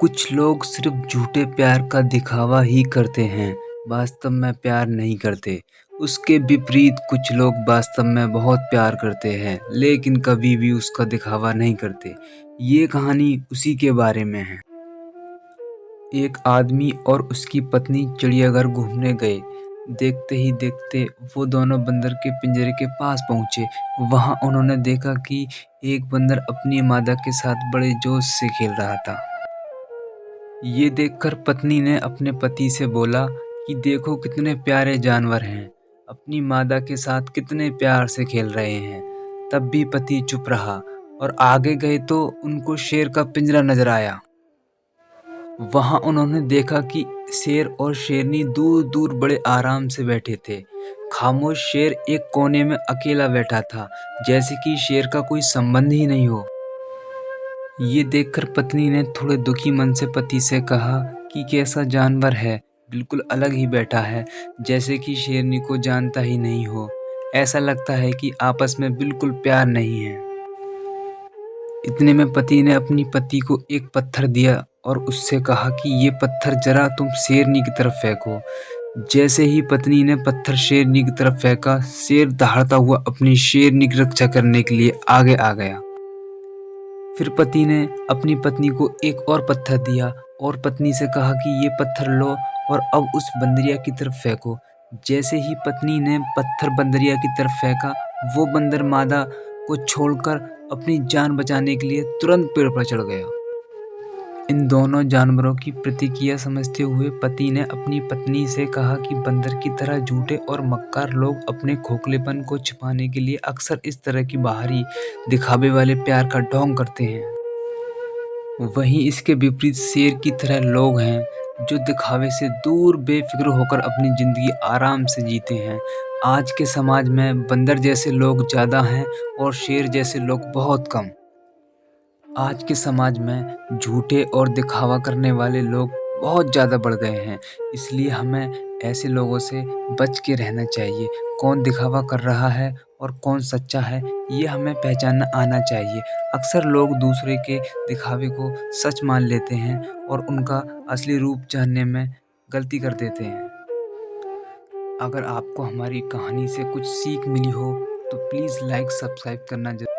कुछ लोग सिर्फ झूठे प्यार का दिखावा ही करते हैं, वास्तव में प्यार नहीं करते। उसके विपरीत कुछ लोग वास्तव में बहुत प्यार करते हैं, लेकिन कभी भी उसका दिखावा नहीं करते। ये कहानी उसी के बारे में है। एक आदमी और उसकी पत्नी चिड़ियाघर घूमने गए। देखते ही देखते वो दोनों बंदर के पिंजरे के पास पहुंचे। वहां उन्होंने देखा कि एक बंदर अपनी मादा के साथ बड़े जोश से खेल रहा था। ये देखकर पत्नी ने अपने पति से बोला कि देखो कितने प्यारे जानवर हैं, अपनी मादा के साथ कितने प्यार से खेल रहे हैं। तब भी पति चुप रहा और आगे गए तो उनको शेर का पिंजरा नजर आया। वहां उन्होंने देखा कि शेर और शेरनी दूर दूर बड़े आराम से बैठे थे। खामोश शेर एक कोने में अकेला बैठा था, जैसे कि शेर का कोई संबंध ही नहीं हो। ये देखकर पत्नी ने थोड़े दुखी मन से पति से कहा कि कैसा जानवर है, बिल्कुल अलग ही बैठा है, जैसे कि शेरनी को जानता ही नहीं हो। ऐसा लगता है कि आपस में बिल्कुल प्यार नहीं है। इतने में पति ने अपनी पत्नी को एक पत्थर दिया और उससे कहा कि ये पत्थर जरा तुम शेरनी की तरफ फेंको। जैसे ही पत्नी ने पत्थर शेरनी की तरफ फेंका, शेर दहाड़ता हुआ अपनी शेरनी की रक्षा करने के लिए आगे आ गया। फिर पति ने अपनी पत्नी को एक और पत्थर दिया और पत्नी से कहा कि ये पत्थर लो और अब उस बंदरिया की तरफ फेंको। जैसे ही पत्नी ने पत्थर बंदरिया की तरफ फेंका, वो बंदर मादा को छोड़कर अपनी जान बचाने के लिए तुरंत पेड़ पर चढ़ गया। इन दोनों जानवरों की प्रतिक्रिया समझते हुए पति ने अपनी पत्नी से कहा कि बंदर की तरह झूठे और मक्कार लोग अपने खोखलेपन को छिपाने के लिए अक्सर इस तरह की बाहरी दिखावे वाले प्यार का ढोंग करते हैं। वहीं इसके विपरीत शेर की तरह लोग हैं जो दिखावे से दूर बेफिक्र होकर अपनी जिंदगी आराम से जीते हैं। आज के समाज में बंदर जैसे लोग ज़्यादा हैं और शेर जैसे लोग बहुत कम। आज के समाज में झूठे और दिखावा करने वाले लोग बहुत ज़्यादा बढ़ गए हैं, इसलिए हमें ऐसे लोगों से बच के रहना चाहिए। कौन दिखावा कर रहा है और कौन सच्चा है, ये हमें पहचानना आना चाहिए। अक्सर लोग दूसरे के दिखावे को सच मान लेते हैं और उनका असली रूप जानने में गलती कर देते हैं। अगर आपको हमारी कहानी से कुछ सीख मिली हो तो प्लीज़ लाइक सब्सक्राइब करना जरूर।